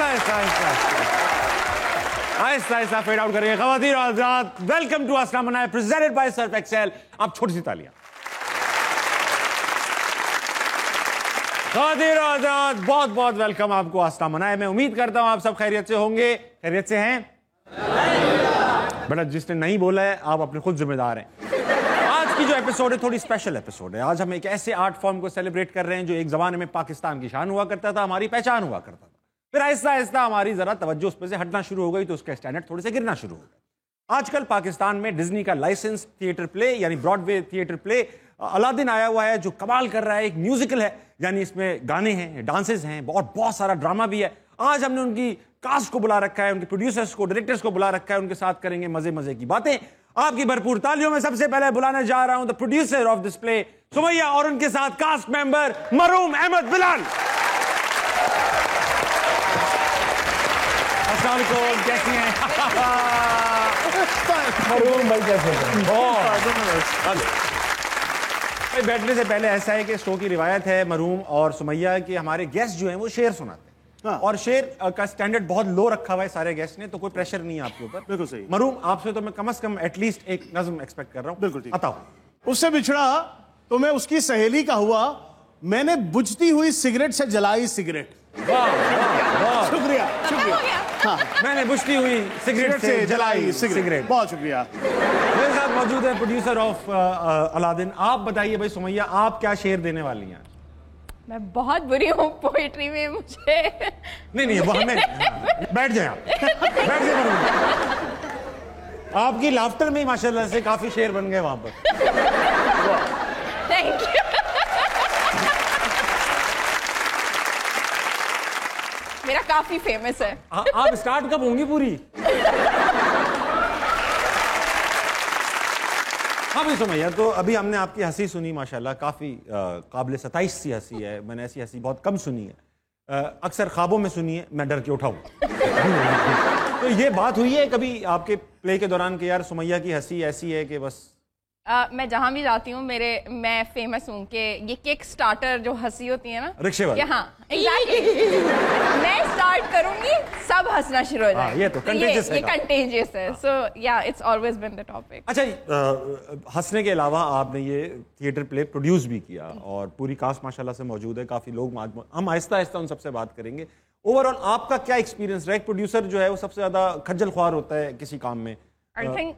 Aahista Aahista fade out करिए। ख़वातीन और हज़रात, वेलकम टू अस्सलाम मनाए प्रेजेंटेड बाय सर्फ एक्सेल। आप छोटी सी तालियां। ख़वातीन और हज़रात, बहुत बहुत वेलकम आपको अस्सलाम मनाए। मैं उम्मीद करता हूं आप सब खैरियत से होंगे। खैरियत से हैं? बेटा जिसने नहीं बोला है आप अपने खुद जिम्मेदार हैं। आज की जो एपिसोड है थोड़ी स्पेशल एपिसोड है। आज हम एक ऐसे आर्ट फॉर्म को सेलिब्रेट कर रहे हैं जो एक जमाने में पाकिस्तान की शान हुआ करता था, हमारी पहचान हुआ करता था। फिर आहिस्ता आहिस्ता हमारी जरा तवज्जो उस पर से हटना शुरू हो गई तो उसके स्टैंडर्ड थोड़े से गिरना शुरू हो गए। आजकल पाकिस्तान में डिज्नी का लाइसेंस थिएटर प्ले यानी ब्रॉडवे थिएटर प्ले अलादीन आया हुआ है जो कमाल कर रहा है। एक म्यूजिकल है, यानी इसमें गाने हैं, डांसेस हैं, बहुत सारा ड्रामा भी है। आज हमने उनकी कास्ट को बुला रखा है, उनके प्रोड्यूसर्स को, डायरेक्टर्स को बुला रखा है, उनके साथ करेंगे मजे मजे की बातें। आपकी भरपूर तालियों में सबसे पहले बुलाने जा रहा हूं the producer of this play Sumaiya और उनके साथ कास्ट मेंबर मरूम अहमद बिलाल। अस्सलाम वालेकुम, कैसी हैं? मरूम भाई कैसे हैं? भाई बैठने से पहले ऐसा है कि शो की रिवायत है मरूम और सुमैया कि हमारे गेस्ट जो हैं वो शेर सुनाते हैं। और शेर का स्टैंडर्ड बहुत लो रखा हुआ है सारे गेस्ट ने, तो कोई प्रेशर नहीं है आपके ऊपर। बिल्कुल सही। मरूम आपसे तो मैं कम से कम एटलीस्ट एक नज्म एक्सपेक्ट कर रहा हूँ। बिल्कुल ठीक। बताओ। उससे बिछड़ा तो मैं उसकी सहेली का हुआ, मैंने बुझती हुई सिगरेट से जलाई सिगरेट। शुक्रिया शुक्रिया। हाँ, मैंने बुझती हुई सिगरेट से जलाई सिगरेट। बहुत शुक्रिया। मेरे साथ मौजूद है प्रोड्यूसर ऑफ अलादीन। आप बताइए भाई सुमैया, आप क्या शेर देने वाली हैं? मैं बहुत बुरी हूँ पोएट्री में, मुझे नहीं वो हमें बैठ जाए आप, बैठ जाए मरूम। आपकी लाफ्टर में ही माशाल्लाह से काफी शेर बन गए वहां पर। Thank you. मेरा काफी फेमस है। आप स्टार्ट कब होंगी पूरी? हाँ भाई सुमैया, तो अभी हमने आपकी हंसी सुनी, माशाल्लाह काफी काबिल सताइश सी हंसी है। मैंने ऐसी हंसी बहुत कम सुनी है, अक्सर ख्वाबों में सुनी है, मैं डर के उठाऊं। तो ये बात हुई है कभी आपके प्ले के दौरान कि यार सुमैया की हंसी ऐसी है कि बस मैं जहां भी जाती हूँ मैं फेमस हूँ कि ये किक स्टार्टर जो हंसी होती है ना, रिक्शे वाली। हाँ एग्जैक्टली। मैं स्टार्ट करूंगी सब हंसना शुरू हो जाएगा। ये तो कंटेजियस है। ये कंटेजियस है। So yeah it's always been the topic. अच्छा, हंसने के अलावा आपने ये थिएटर प्ले प्रोड्यूस भी किया और पूरी कास्ट माशाल्लाह से मौजूद है, काफी लोग। हम आहिस्ता आहिस्ता उन सबसे बात करेंगे। ओवरऑल आपका क्या एक्सपीरियंस रहा? एक प्रोड्यूसर जो है वो सबसे ज्यादा खज्जल ख्वार होता है किसी काम में। आई थिंक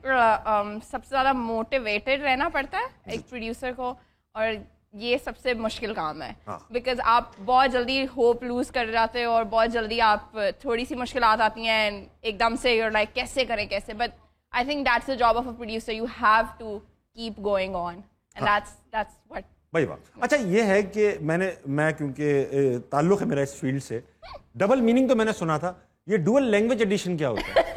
सबसे ज़्यादा मोटिवेटेड रहना पड़ता है एक प्रोड्यूसर को, और ये सबसे मुश्किल काम है बिकॉज आप बहुत जल्दी होप लूज कर जाते हो और बहुत जल्दी आप थोड़ी सी मुश्किलात आती हैं एकदम से you're like कैसे करें कैसे, but I think that's the job of a producer, you have to keep going on and that's what. वही बात। अच्छा ये है कि मैं क्योंकि ताल्लुक है मेरा इस फील्ड से, डबल मीनिंग तो मैंने सुना था, ये डुअल लैंग्वेज एडिशन क्या होता है?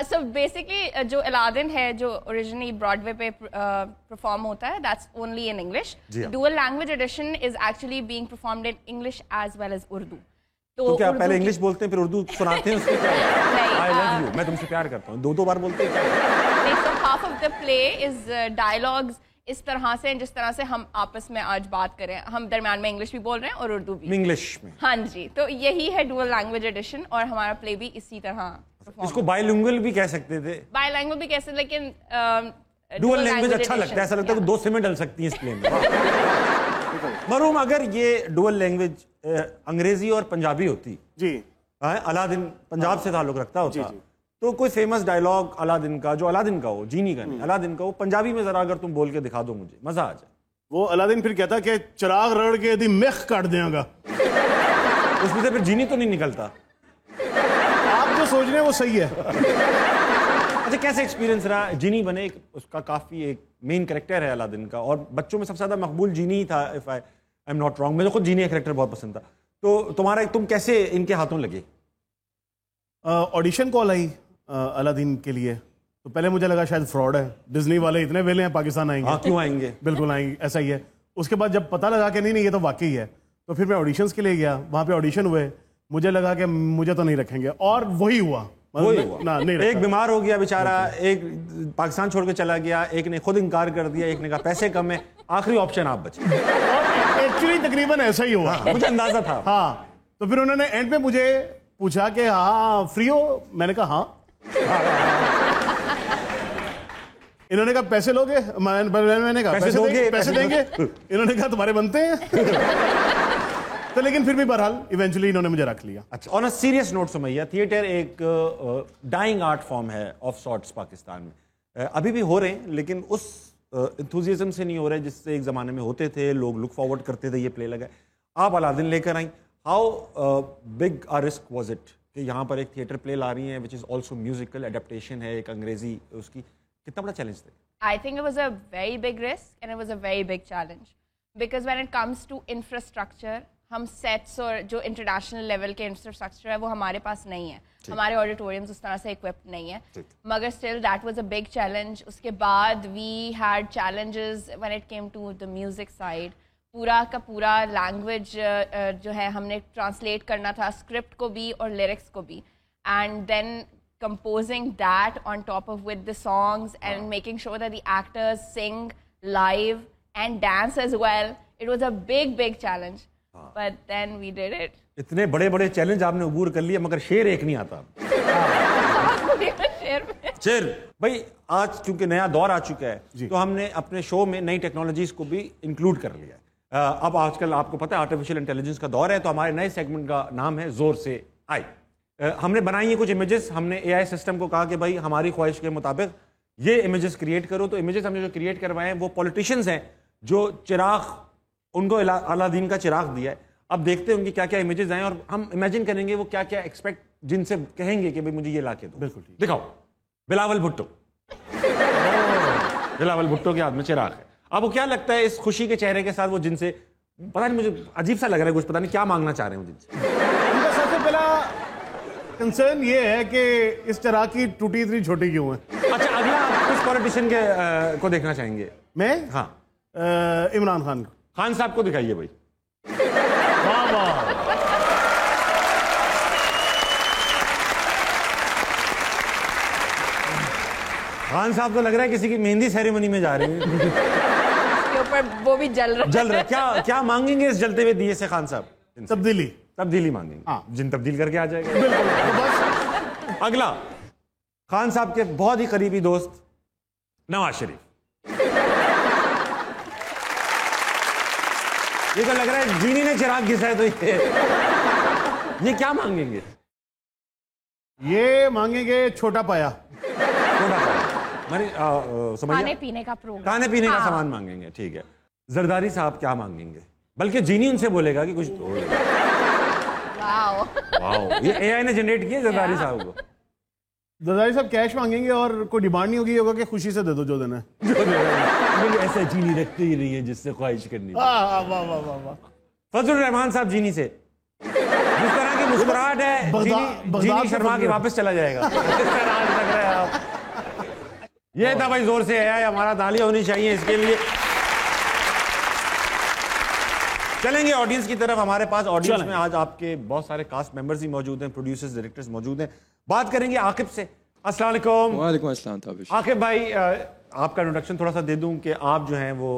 So basically जो अलादीन है जो ओरिजिनली ब्रॉडवे पे परफॉर्म होता है, that's only in English. Dual language edition is actually being performed in English as well as Urdu. तो क्या पहले इंग्लिश बोलते हैं फिर उर्दू सुनाते हैं उसके? I love you, मैं तुमसे प्यार करता हूँ, दो बार बोलते हैं क्या? So half of the play is dialogues इस तरह से, जिस तरह से हम आपस में आज बात करें, हम दरम्यान में इंग्लिश भी बोल रहे हैं और उर्दू भी। इंग्लिश में? हाँ जी, तो यही है डुअल लैंग्वेज एडिशन और हमारा प्ले भी इसी तरह। इसको बायलिंगुअल भी कह सकते थे। बायलिंगुअल भी कैसे, लेकिन डुअल लैंग्वेज अच्छा लगता है, ऐसा लगता है कि दो सीमेंट डल सकती है इस प्ले में। मरूम, अगर ये डुअल लैंग्वेज अंग्रेजी और पंजाबी होती जी, अलादीन पंजाब से ताल्लुक रखता होता, तो कोई फेमस डायलॉग अलादीन का, जो अलादीन का हो, जीनी का नहीं, अलादीन का हो, पंजाबी में जरा अगर तुम बोल के दिखा दो मुझे, मजा आ जाए। वो अलादीन फिर कहता कि चिराग रड़ के यदि मेख काट देगा, उसमें से फिर जीनी तो नहीं निकलता। आप जो सोच रहे हैं वो सही है। अच्छा, कैसे एक्सपीरियंस रहा? जीनी बने, उसका काफी एक मेन कैरेक्टर है अलादीन का, और बच्चों में सबसे ज्यादा मकबूल जीनी ही था, if I am not wrong. मुझे खुद जीनी का कैरेक्टर बहुत पसंद था। तो तुम कैसे इनके हाथों लगे? ऑडिशन कॉल आई अलादीन के लिए, तो पहले मुझे लगा शायद फ्रॉड है, डिज्नी वाले इतने वेले हैं, पाकिस्तान आएंगे। हाँ, क्यों आएंगे? बिल्कुल आएंगे, ऐसा ही है। उसके बाद जब पता लगा कि नहीं ये तो वाकई है, तो फिर मैं ऑडिशंस के लिए गया, वहां पे ऑडिशन हुए, मुझे लगा कि मुझे तो नहीं रखेंगे, और वही हुआ। ना, नहीं, एक बीमार हो गया बेचारा, एक पाकिस्तान छोड़ के चला गया, एक ने खुद इनकार कर दिया, एक ने कहा पैसे कम है, आखिरी ऑप्शन आप बचे। एक्चुअली तकरीबन ऐसा ही हुआ। मुझे अंदाजा था। हाँ, तो फिर उन्होंने एंड पे मुझे पूछा कि हाँ फ्री हो, मैंने कहा हाँ। इन्होंने कहा पैसे लोगे, मैंने कहा पैसे देंगे। इन्होंने कहा तुम्हारे बनते हैं। तो लेकिन फिर भी बहरहाल इवेंचुअली इन्होंने मुझे रख लिया। अच्छा, on a serious note Sumaiya, theatre एक डाइंग आर्ट फॉर्म है ऑफ सॉर्ट्स पाकिस्तान में। अभी भी हो रहे हैं लेकिन उस एंथुजियाज्म से नहीं हो रहे जिससे एक ज़माने में होते थे, लोग लुक फॉरवर्ड करते थे, ये प्ले लगा। आप अलादीन लेकर आई, how big a risk was it कि यहाँ पर एक थिएटर प्ले ला रही हैं which is also musical adaptation है, एक अंग्रेजी उसकी, कितना बड़ा चैलेंज था? I think it was a very big risk and it was a very big challenge because when it comes to infrastructure, हम सेट्स और जो इंटरनेशनल लेवल के इंफ्रास्ट्रक्चर है वो हमारे पास नहीं है, हमारे ऑडिटोरियम्स उस तरह से इक्विप्ड नहीं है, मगर still that was a big challenge. उसके बाद we had challenges when it came to the music side. पूरा का पूरा लैंग्वेज जो है हमने ट्रांसलेट करना था, स्क्रिप्ट को भी और लिरिक्स को भी, and then composing that on top of with the songs and making sure that the actors sing live and dance as well. It was a big challenge, but then we did it. इतने बड़े बड़े challenge आपने अबूर कर लिए मगर शेर एक नहीं आता। शेर भाई, आज चूंकि नया दौर आ चुका है तो हमने अपने शो में नई टेक्नोलॉजीज को भी इंक्लूड कर लिया है। अब आजकल आपको पता है आर्टिफिशियल इंटेलिजेंस का दौर है, तो हमारे नए सेगमेंट का नाम है जोर से आई। हमने बनाई है कुछ इमेजेस, हमने एआई सिस्टम को कहा कि भाई हमारी ख्वाहिश के मुताबिक ये इमेजेस क्रिएट करो। तो इमेजेस हमने जो क्रिएट करवाए हैं वो पॉलिटिशियंस हैं जो चिराग, उनको अलादीन का चिराग दिया है। अब देखते हैं उनकी क्या क्या इमेजेस आए और हम इमेजिन करेंगे वो क्या क्या एक्सपेक्ट, जिनसे कहेंगे कि भाई मुझे ये ला के दो। बिल्कुल दिखाओ, बिलावल भुट्टो। बिलावल भुट्टो के हाथ में चिराग है। अब वो क्या लगता है इस खुशी के चेहरे के साथ वो जिनसे, पता नहीं मुझे अजीब सा लग रहा है, कुछ पता नहीं क्या मांगना चाह रहे हैं वो जिनसे। उनका सबसे पहला कंसर्न ये है कि इस तरह की टूटी इतनी छोटी क्यों है। अच्छा, अगला आप किस पॉलिटिशियन के को देखना चाहेंगे? मैं हाँ, इमरान खान को। खान साहब को दिखाइए भाई। वाह वाह, खान साहब तो लग रहा है किसी की मेहंदी सेरेमनी में जा रहे हैं। के ऊपर वो भी जल रहा क्या क्या मांगेंगे इस जलते हुए दिए से खान साहब? तब्दीली मांगेंगे। हाँ। जिन तब्दील करके आ जाएगा। बिल्कुल। तो बस अगला खान साहब के बहुत ही करीबी दोस्त नवाज शरीफ। ये तो लग रहा है जीनी ने चिराग घिसा है, तो ये क्या मांगेंगे? ये मांगेंगे छोटा पाया। छोटा पाया खाने पीने का प्रोग्राम, खाने पीने का सामान मांगेंगे, ठीक है। जरदारी साहब क्या मांगेंगे? बल्कि जीनी उनसे बोलेगा कि कुछ दो। वाओ, ये एआई ने जनरेट किया जरदारी साहब को। जरदारी साहब कैश मांगेंगे और कोई डिमांड नहीं होगी, होगा कि खुशी से दे दो जो देना है। ऐसा जीनी रखते ही नहीं है जिससे ख्वाहिश करनी। वाह वाह वाह वाह। फजलुर रहमान साहब जीनी से जिस तरह की मुस्कुराहट है, जीनी शर्मा के वापस चला जाएगा। लग रहा है आप। ये था भाई जोर से है, हमारा तालियां होनी चाहिए इसके लिए। चलेंगे ऑडियंस की तरफ। हमारे पास ऑडियंस में आज आपके बहुत सारे कास्ट मेंबर्स ही मौजूद हैं, प्रोड्यूसर्स, डायरेक्टर्स मौजूद हैं। बात करेंगे आकिब से। अस्सलाम वालेकुम। वालेकुम अस्सलाम ताबिश। आकिब भाई, आपका इंट्रोडक्शन थोड़ा सा दे दूं कि आप जो हैं वो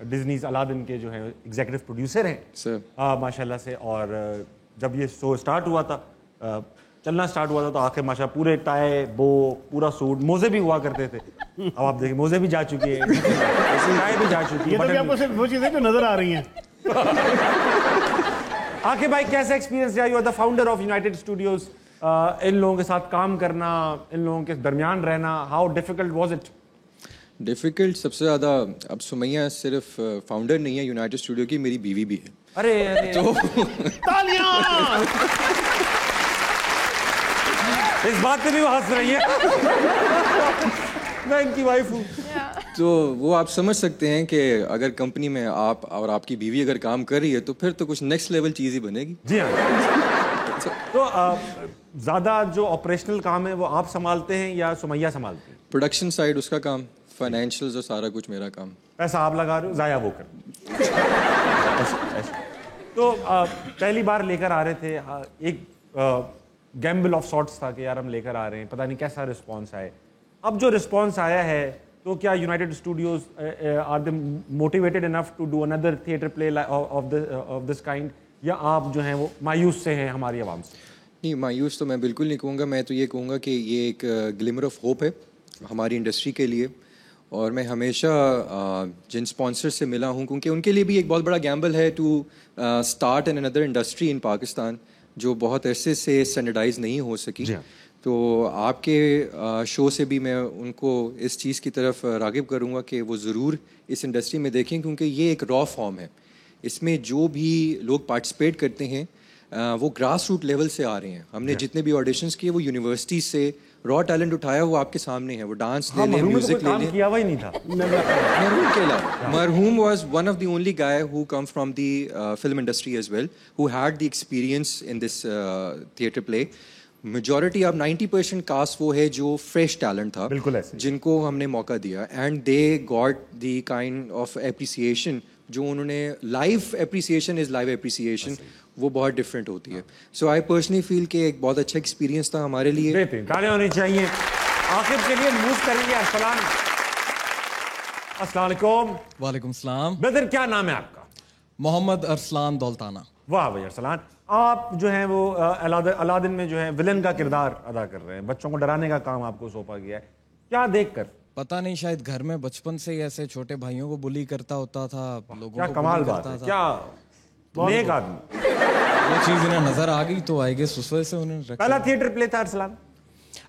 डिज्नीज अलादीन के जो हैं एग्जीक्यूटिव प्रोड्यूसर हैं सर माशाल्लाह से। और जब ये शो स्टार्ट हुआ था, चलना स्टार्ट हुआ था, तो आखिर माशाल्लाह पूरे टाई, बो, पूरा सूट, मोजे भी हुआ करते थे। अब आप देखिए मोजे भी जा चुके हैं, टाई भी जा चुकी है। ये तो आपको सिर्फ वो चीजें जो नजर आ रही हैं। आकिब भाई, कैसा एक्सपीरियंस रहा? You are the founder of United Studios. इन लोगों के साथ काम करना, इन लोगों के दरमियान रहना, how difficult was it? Difficult सबसे ज़्यादा, अब सुमैया सिर्फ फाउंडर नहीं है यूनाइटेड स्टूडियो की, मेरी बीवी भी है। अरे तो तालियां! इस बात पे भी वो हंस रही है। मैं इनकी वाइफ हूँ। तो वो आप समझ सकते हैं कि अगर कंपनी में आप और आपकी बीवी अगर काम कर रही है तो फिर तो कुछ नेक्स्ट लेवल चीज़ ही बनेगी। जी हाँ। तो ज़्यादा जो ऑपरेशनल काम है वो आप संभालते हैं या सुमैया संभालती है? प्रोडक्शन साइड उसका काम, फाइनेंशियल्स और सारा कुछ मेरा काम। पैसा आप लगा रहे हो, ज़ाया वो कर। तो पहली बार लेकर आ रहे थे, एक गैम्बल ऑफ सॉर्ट्स था कि यार हम लेकर आ रहे हैं, पता नहीं कैसा रिस्पॉन्स आए। अब जो रिस्पॉन्स आया है, तो क्या United Studios are they motivated enough to do another theatre play of this kind, या आप जो हैं वो मायूस से हैं हमारी आवाम से? नहीं, मायूस तो मैं बिल्कुल नहीं कहूँगा। मैं तो ये कहूँगा कि ये एक ग्लिमर ऑफ होप है हमारी इंडस्ट्री के लिए। और मैं हमेशा जिन स्पॉन्सर से मिला हूँ, क्योंकि उनके लिए भी एक बहुत बड़ा गैम्बल है to start an another industry in Pakistan जो बहुत अरसे से स्टैंडर्डाइज नहीं हो सकी। तो आपके शो से भी मैं उनको इस चीज़ की तरफ राग़िब करूँगा कि वो ज़रूर इस इंडस्ट्री में देखें, क्योंकि ये एक रॉ फॉर्म है। इसमें जो भी लोग पार्टिसिपेट करते हैं वो ग्रास रूट लेवल से आ रहे हैं। हमने जितने भी ऑडिशंस किए वो यूनिवर्सिटी से रॉ टैलेंट उठाया, वो आपके सामने है। वो डांस ले लें, म्यूजिक ले लें। किया हुआ ही नहीं था मरहूम केला। मरहूम was one of the only guy who come from the film industry as well, who had the experience in this theatre play. Majority अब 90% कास्ट वो है जो फ्रेश टैलेंट था, बिल्कुल ऐसे जिनको हमने मौका दिया, and they got the kind of appreciation जो उन्होंने। Live appreciation is live appreciation, वो बहुत डिफरेंट होती है। सो आई पर्सनली फील कि एक बहुत अच्छा एक्सपीरियंस था हमारे लिए। बेहतरीन, तालियां होनी चाहिए। आखिर के लिए मूव करेंगे अरसलान। अस्सलाम वालेकुम। वालेकुम सलाम। ब्रदर क्या नाम है आपका? मोहम्मद अरसलान दौलताना। वाह भाई अरसलान, आप जो हैं वो अलादीन में जो है विलन का किरदार अदा कर रहे हैं। बच्चों को डराने का काम आपको सौंपा गया है, क्या देखकर? पता नहीं, शायद घर में बचपन से ही ऐसे छोटे भाइयों को बुली करता होता था, लोगों क्या को कमाल बुली बात करता है, था। क्या नेक आदमी। वो चीज इन्हें नजर आ गई तो आई गेस उस वजह से उन्होंने रखा। पहला थिएटर प्ले था अरसलान?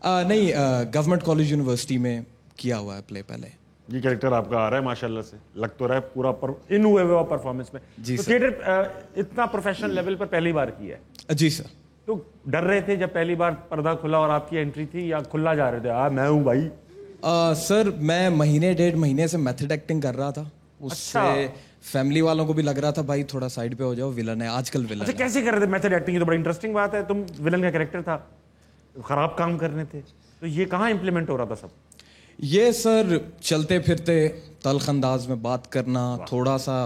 नहीं, गवर्नमेंट कॉलेज यूनिवर्सिटी में किया हुआ है प्ले पहले। ये कैरेक्टर आपका आ रहा है माशाल्लाह से, लग तो रहा है पूरा इन हुए हुआ परफॉर्मेंस में। जी तो सर। थिएटर इतना प्रोफेशनल लेवल पर पहली बार किया है? जी सर। तो डर रहे थे जब पहली बार पर्दा खुला और आपकी एंट्री थी, या खुला जा रहे थे मैं हूँ भाई? सर मैं महीने 1.5 महीने से मेथड एक्टिंग कर रहा था, उससे फैमिली वालों को भी लग रहा था भाई थोड़ा साइड पे हो जाओ, विलन है आजकल विलन। अच्छा, कैसे कर रहे थे मेथड एक्टिंग? ये तो बड़ी इंटरेस्टिंग बात है। तुम विलन का कैरेक्टर था, खराब काम करने थे, तो ये कहाँ इंप्लीमेंट हो रहा था सब? ये सर चलते फिरते तल्ख अंदाज में बात करना, थोड़ा सा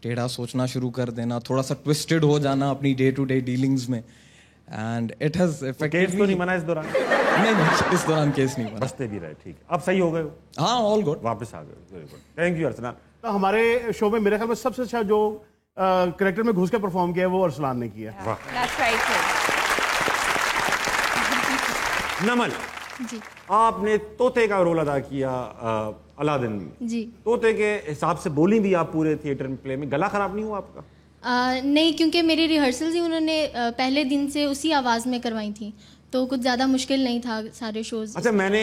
टेढ़ा सोचना शुरू कर देना, थोड़ा सा ट्विस्टेड हो जाना अपनी डे टू डे डीलिंग्स में, and it has affected. Case तो नहीं बना इस दौरान? नहीं, इस दौरान केस नहीं बना। बचते भी रहे, ठीक है। अब सही हो गए हो? हाँ, ऑल गुड, वापस आ गए, very good, thank you Arsalan. तो हमारे शो में मेरे ख्याल में सबसे अच्छा जो करेक्टर में घुस के परफॉर्म किया है वो अरसलान ने किया। That's right, sir. नमल जी आपने तोते का रोल अदा किया अलादीन में। जी। तोते के हिसाब से बोली भी आप पूरे थिएटर में प्ले में, गला खराब नहीं हुआ आपका? नहीं, क्योंकि मेरी रिहर्सल्स ही उन्होंने पहले दिन से उसी आवाज़ में करवाई थी, तो कुछ ज़्यादा मुश्किल नहीं था सारे शोज। अच्छा, मैंने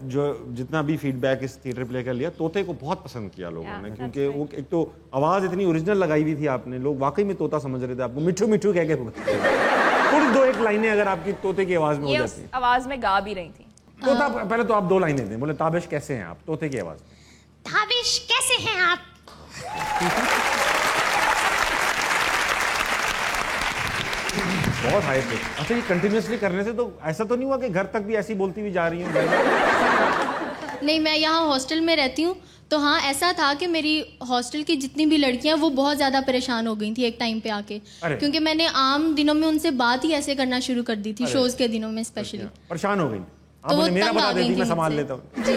जो जितना भी फीडबैक इस थिएटर प्ले का लिया, तोते को बहुत पसंद किया लोगों ने, क्योंकि वो एक तो आवाज़ इतनी ओरिजिनल लगाई हुई थी आपने, लोग वाकई में तोता समझ रहे थे आपको। मिठू मिठू कह के थोड़ी 2-1 लाइनें अगर आपकी तोते की आवाज़ में हो ये जाती उस हैं। आवाज में गा भी रही थी। तोता, पहले तो आप 2 लाइनें दें, बोले ताबिश कैसे हैं आप, तोते की आवाज़ में। ताबिश कैसे हैं आप? बहुत हाई पिच। अच्छा, ये कंटिन्यूअसली करने से तो ऐसा तो नहीं हुआ कि घर तक भी ऐसी बोलती हुई जा रही हूँ? नहीं, मैं यहाँ हॉस्टल में रहती हूँ, तो हाँ ऐसा था कि मेरी हॉस्टल की जितनी भी लड़कियाँ वो बहुत ज़्यादा परेशान हो गई थी एक टाइम पे आके, क्योंकि मैंने आम दिनों में उनसे बात ही ऐसे करना शुरू कर दी थी, शोज के दिनों में स्पेशली। परेशान हो गई? तो आप मुझे मेरा तंग बता आ गई देती, मैं थी संभाल मुझसे। लेता हूँ। जी,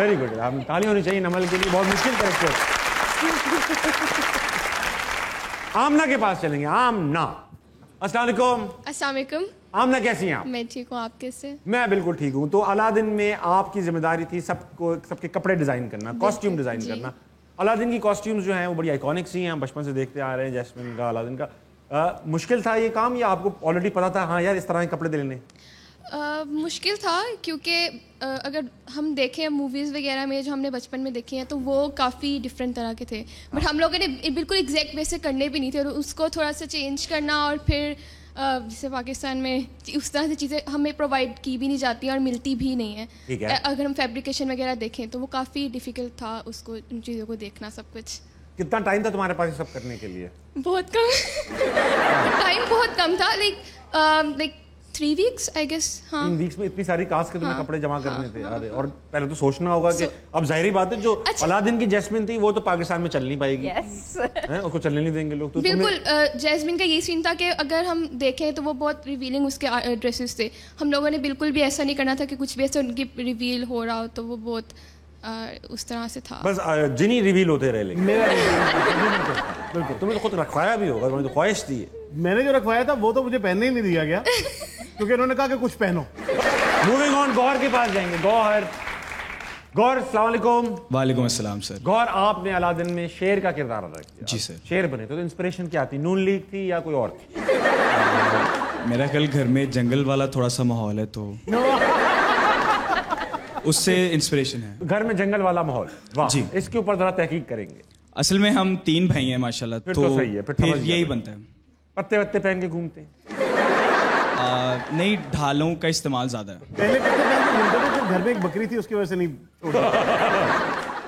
वेरी गुड, आप ताली होनी चाहिए नमल के लिए, बहुत मुश्किल कैरेक्टर। आमना के पास चलेंगे। आमना, अस्सलाम वालेकुम। अस्सलाम वालेकुम। आमना कैसी हैं आप? मैं ठीक हूँ, आप कैसे? मैं बिल्कुल ठीक हूँ। तो अलादीन में आपकी जिम्मेदारी थी सबके कपड़े डिजाइन करना, कॉस्ट्यूम डिजाइन करना। अलादीन की कॉस्ट्यूम्स जो हैं वो बड़ी आइकॉनिक सी हैं, हम बचपन से देखते आ रहे हैं, जैस्मिन का, अलादीन का। मुश्किल था ये काम, या आपको ऑलरेडी पता था हाँ यार इस तरह के कपड़े लेने? मुश्किल था, क्योंकि अगर हम देखें मूवीज़ वगैरह में जो हमने बचपन में देखी हैं तो वो काफ़ी डिफरेंट तरह के थे, बट हम लोगों ने बिल्कुल एग्जैक्ट वैसे करने भी नहीं थे, और उसको थोड़ा सा चेंज करना, और फिर जैसे पाकिस्तान में उस तरह से चीज़ें हमें प्रोवाइड की भी नहीं जाती और मिलती भी नहीं है। अगर हम फैब्रिकेशन वगैरह देखें तो वो काफ़ी डिफ़िकल्ट था, उसको उन चीज़ों को देखना सब कुछ। कितना टाइम था तुम्हारे पास ये सब करने के लिए? बहुत कम टाइम बहुत कम था, लाइक 3 वीक्स आई गेस। हाँ, 3 वीक्स में इतनी सारी कास्ट के तुम्हें कपड़े जमा करने थे? अरे, और पहले तो सोचना होगा कि अब जाहिर बात है जो अलादीन की जैस्मिन थी वो तो पाकिस्तान में चल नहीं पाएगी। उसको चलने नहीं देंगे लोग। तो बिल्कुल। जैस्मिन का ये सीन था कि अगर हम देखें तो वो बहुत रिवीलिंग उसके ड्रेसेस थे, हम लोगों ने बिल्कुल भी ऐसा नहीं करना था कि कुछ भी ऐसा उनकी रिवील हो रहा हो, तो वो बहुत उस तरह से था। बस जिनी रिवील होते रहे लेकिन मेरा बिल्कुल तुमने तो खुद रखवाया भी होगा, तुमने तो ख्वाहिश दी है। मैंने जो रखवाया था वो तो मुझे पहनने ही नहीं दिया गया क्योंकि उन्होंने कहा कि कुछ पहनो। मूविंग ऑन, गौहर के पास जाएंगे। गौहर अस्सलाम वालेकुम। वालेकुम अस्सलाम सर। गौहर, आपने अलादीन में शेर का किरदार अदा किया। जी सर। शेर बने तो इंस्पिरेशन क्या थी? नून लीग थी या कोई और थी? मेरा कल घर में जंगल वाला थोड़ा सा माहौल है तो उससे इंस्पिरेशन है। घर में जंगल वाला माहौल, वाह जी। इसके ऊपर जरा तहकीक करेंगे। असल में हम 3 भाई हैं माशाल्लाह, फिर तो सही है, फिर समझ गया यही मैं। बनता है। पत्ते वत्ते पहन के घूमते हैं? नहीं, ढालों का इस्तेमाल ज्यादा है। पहले पहन के घूमते थे, फिर घर में एक बकरी थी उसकी वजह से नहीं छोड़ा।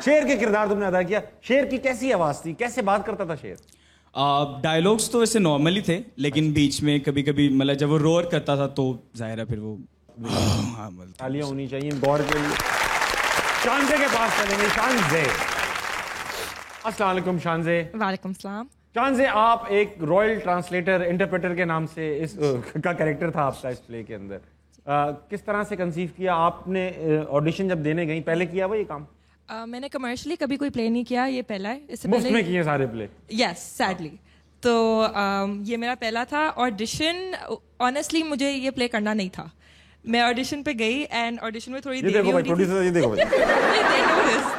शेर के किरदार तुमने अदा किया। शेर की कैसी आवाज थी, कैसे बात करता था शेर? डायलॉग्स तो वैसे नॉर्मली थे, लेकिन बीच में कभी कभी मतलब जब वो रोर करता था तो जाहिर है फिर वो हाँ, तालियां होनी चाहिए गौर के लिए। शानजे के पास चलेंगे। शानजे, अस्सलाम वालेकुम। शानजे। वालेकुम सलाम। शानजे, आप एक रॉयल ट्रांसलेटर इंटरप्रेटर के नाम से इस का कैरेक्टर था आपका इस प्ले के अंदर। किस तरह से कंसीव किया आपने? ऑडिशन जब देने गई पहले किया वो ये काम? मैंने कमर्शियली कभी कोई प्ले नहीं किया, ये पहला है। इससे मुफ्त पहले में किए सारे प्ले? Yes, sadly. तो ये मेरा पहला था ऑडिशन। ऑनेस्टली मुझे ये प्ले करना नहीं था। मैं ऑडिशन पे गई एंड ऑडिशन में थोड़ी देर हो रही थी। ये देखो भाई।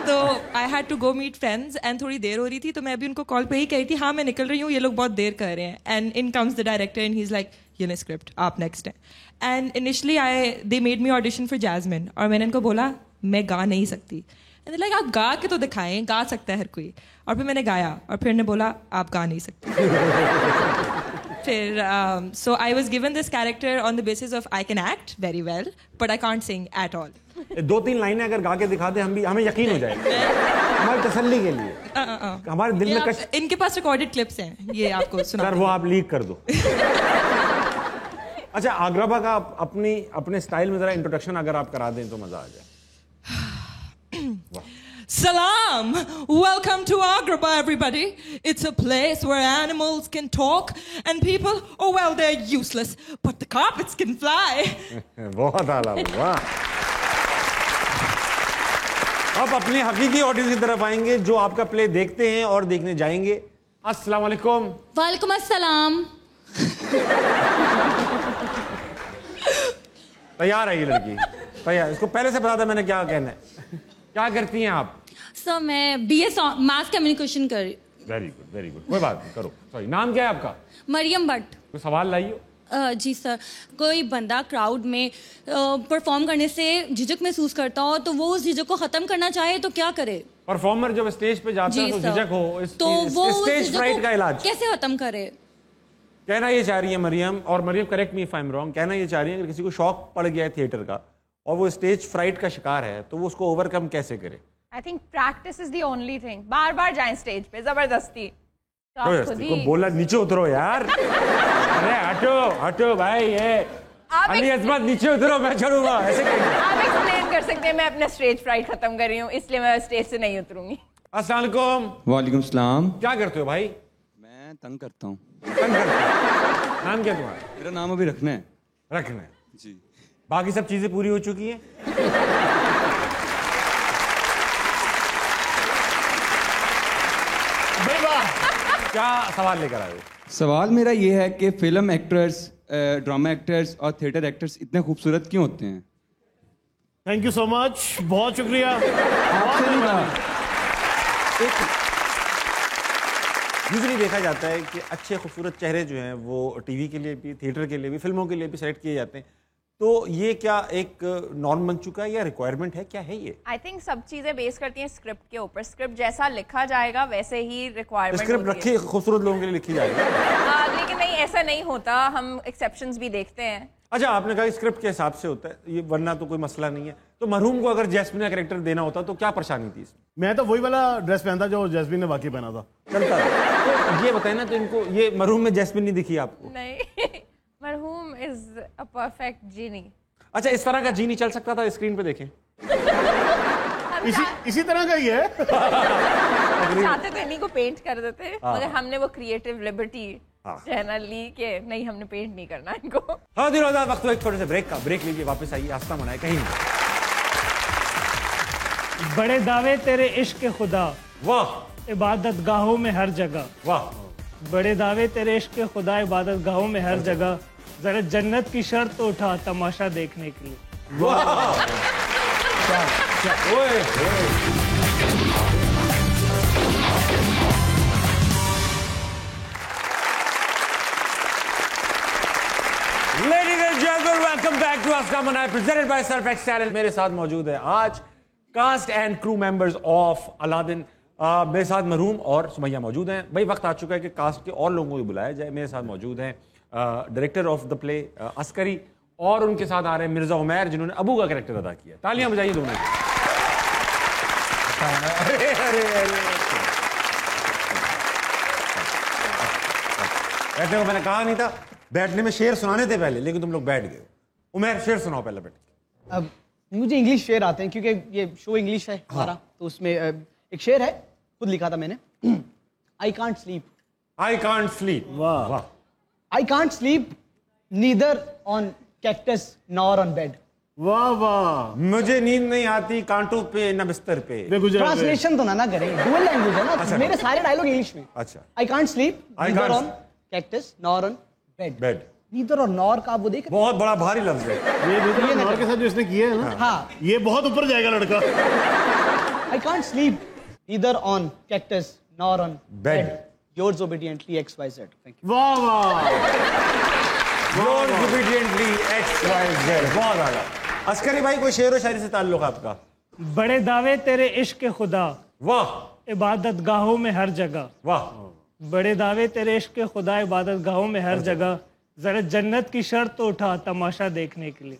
तो I had to go meet friends and थोड़ी देर हो रही थी, तो मैं अभी उनको कॉल पे ही कह रही थी हाँ मैं निकल रही हूँ, ये लोग बहुत देर कर रहे हैं। And in comes the director and he is like ये ना स्क्रिप्ट, आप नेक्स्ट है। And initially they made me audition for Jasmine, और मैंने उनको बोला मैं गा नहीं सकती। एंड लाइक आप गा के तो दिखाएं, गा सकता है हर कोई। और फिर मैंने गाया और फिर ने बोला आप गा नहीं सकते। फिर so I was given this character on the basis of I can act very well but I can't sing at all. 2-3 लाइनें अगर गा के दिखा दे हमें यकीन हो जाएगा, हमारी तसल्ली के लिए। हमारे दिल में इनके पास रिकॉर्डेड क्लिप्स हैं, ये आपको सुना। सर वो आप लीक कर दो। अच्छा, आग्रबा का अपने स्टाइल में जरा इंट्रोडक्शन अगर आप करा दें तो मजा आ जाए। Salam! Welcome to Agrabah, everybody. It's a place where animals can talk and people, oh well, they're useless, but the carpets can fly. बहुत आला, वाह। अब अपने हकीकी ऑडियंस की तरफ आएंगे जो आपका प्ले देखते हैं और देखने जाएंगे। अस्सलाम वालेकुम। वालेकुम अस्सलाम। तैयार है ये लड़की, तैयार। इसको पहले से पता था मैंने क्या कहना है। क्या करती हैं आप? सर मैं BA मास कम्युनिकेशन कर रही। Very good, very good. कोई बात नहीं, करो। सॉरी, नाम क्या है आपका? मरियम भट्ट। कोई सवाल लाइयो। जी सर, कोई बंदा क्राउड में परफॉर्म करने से झिझक महसूस करता हो तो वो उस झिझक को खत्म करना चाहे तो क्या करे? परफॉर्मर जब स्टेज पे जाता है तो झिझक हो, तो वो स्टेज फ्राइट का इलाज कैसे खत्म करे? कहना ये चाह रही है मरियम, और Maryam correct me if I am wrong, कहना ये चाह रही है कि किसी को शौक पड़ गया है थिएटर का और वो स्टेज फ्राइट का शिकार है तो वो उसको ओवरकम कैसे करे? I think practice is the only thing. बार बार जाएं स्टेज पे जबरदस्ती। तो आप खुद ही बोला नीचे उतरो यार। अरे हटो हटो भाई, ये अली अजमत नीचे उतरो, मैं चढ़ूंगा ऐसे कहेंगे। आप एक्सप्लेन कर सकते हैं मैं अपना स्टेज फ्राइट खत्म कर रही हूँ इसलिए मैं स्टेज से नहीं उतरूंगी। अस्सलाम वालेकुम। वालेकुम सलाम। क्या करते हो भाई? मैं तंग करता हूँ। तंग करते हो? नाम क्या तुम्हारा? मेरा नाम अभी रखना है। रखना है जी। बाकी सब चीजें पूरी हो चुकी हैं? क्या सवाल लेकर आए हो? सवाल मेरा ये है कि फिल्म एक्टर्स, ड्रामा एक्टर्स और थिएटर एक्टर्स इतने खूबसूरत क्यों होते हैं? थैंक यू सो मच, बहुत शुक्रिया। आपसे नहीं कहा। यूजुअली देखा जाता है कि अच्छे खूबसूरत चेहरे जो हैं वो टीवी के लिए भी, थिएटर के लिए भी, फिल्मों के लिए भी सेलेक्ट किए जाते हैं। तो ये क्या एक नॉर्म बन चुका है या रिक्वायरमेंट है, क्या है ये? आई थिंक सब चीजें बेस करती हैं स्क्रिप्ट के ऊपर। स्क्रिप्ट जैसा लिखा जाएगा वैसे ही रिक्वायरमेंट स्क्रिप्ट रखी खूबसूरत लोगों के लिए लिखी जाएगी। लेकिन नहीं, ऐसा नहीं होता, हम एक्सेप्शंस भी देखते हैं। अच्छा, आपने कहा स्क्रिप्ट के हिसाब से होता है ये, वरना तो कोई मसला नहीं है। तो मरहूम को अगर जैस्मिन का कैरेक्टर देना होता तो क्या परेशानी थी इसमें? मैं तो वही वाला ड्रेस पहनता जो जैस्मिन ने बाकी पहना था, चलता था। तो ये बताए ना, तो इनको ये मरहूम में जैस्मिन नहीं दिखी आपको? नहीं, मरहूम इज अ परफेक्ट जीनी। अच्छा, इस तरह का जीनी चल सकता था, स्क्रीन पे देखें। इसी तरह का ही है। चाहते तो इन्हीं को पेंट कर देते, मगर हमने वो क्रिएटिव लिबर्टी रहना ली कि नहीं, हमने पेंट नहीं करना इनको। हाँ दिन वक्त एक छोटे से ब्रेक लीजिए, वापस आइए, आस्था मनाए कहीं। बड़े दावे तेरे इश्क के खुदा, वाह इबादत गाहों में हर जगह। वाह, बड़े दावे तेरे इश्क के खुदा, इबादत गाहों में हर जगह। जरा जन्नत की शर्त तो उठा तमाशा देखने के लिए। Ladies and gentlemen, welcome back to Aska Manai, presented by Surf X Channel. मेरे साथ मौजूद है आज cast and crew members of Aladdin. मेरे साथ मरूम और सुमैया मौजूद हैं। भाई वक्त आ चुका है कि कास्ट के और लोगों को बुलाया जाए। मेरे साथ मौजूद हैं director of the play Askari, और उनके साथ आ रहे हैं मिर्जा उमैर, जिन्होंने अबू का कैरेक्टर अदा किया। तालियां बजाइए दोनों की। अरे अरे अरे, बैठने को मैंने कहा नहीं था, बैठने में शेर सुनाने थे पहले, लेकिन तुम लोग बैठ गए। उमैर शेर सुनाओ पहले बैठ के। अब मुझे इंग्लिश शेर आते हैं क्योंकि ये शो इंग्लिश है हमारा। तो उसमें एक शेर है, खुद लिखा था मैंने। I can't sleep, I can't sleep. वाह वाह। I can't sleep neither on cactus nor on bed. वाह वाह। मुझे नींद नहीं आती कांटों पे न बिस्तर पे। ट्रांसलेशन तो ना करें, डुअल लैंग्वेज है ना। अच्छा, मेरे सारे डायलॉग इंग्लिश में। अच्छा। I can't sleep I neither can't on cactus nor on bed. Bed. Neither और नॉर का वो देख, बहुत बड़ा भारी लफ्ज है ये नॉर के साथ जो इसने किया है ना, हाँ, ये बहुत ऊपर जाएगा लड़का। I can't sleep neither on cactus nor on bed. Yours ओबीडिएंटली XYZ। Thank you. वाह वाह। Yours ओबीडिएंटली XYZ। बहुत आला। अस्करी भाई, कोई शेर व शायरी से ताल्लुक आपका? बड़े दावे तेरे इश्क के खुदा, वाह। इबादत गाहों में हर जगह। वाह। बड़े दावे तेरे इश्क के खुदा, इबादत गाहों में हर जगह। जरा जन्नत की शर्त तो उठा तमाशा देखने के लिए।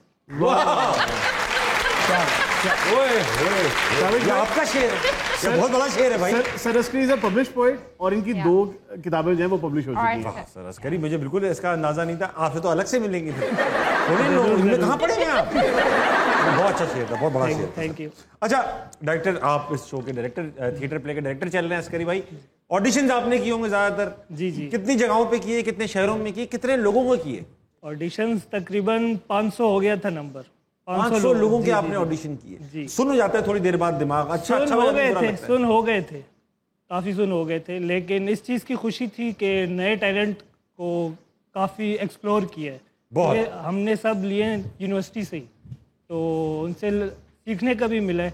ये आपका शेर है, ये बहुत बड़ा शेर है भाई। Sir Askari is a published poet, और इनकी 2 किताबें जो हैं वो पब्लिश हो चुकी हैं। सर अस्करी, मुझे बिल्कुल इसका अंदाजा नहीं था। आपसे तो अलग से मिलेंगे फिर। इनमें कहाँ पढ़े हैं आप? बहुत अच्छा शेर था, बहुत बड़ा शेर। Thank you. अच्छा डायरेक्टर, आप इस शो के डायरेक्टर, थिएटर प्ले के डायरेक्टर चल रहे हैं अस्करी भाई। ऑडिशंस आपने किए होंगे ज्यादातर? जी जी। कितनी जगहों पे किए, कितने शहरों में किए, कितने लोगों को किए? ऑडिशंस तकरीबन 500 हो गया था नंबर। 500 लोगों के आपने ऑडिशन किए। सुन हो जाता है थोड़ी देर बाद दिमाग, अच्छा अच्छा हो गए थे, सुन हो गए थे, काफी सुन हो गए थे। लेकिन इस चीज की खुशी थी कि नए टैलेंट को काफी एक्सप्लोर किया है। हमने सब लिए यूनिवर्सिटी से ही, तो उनसे सीखने का भी मिला है।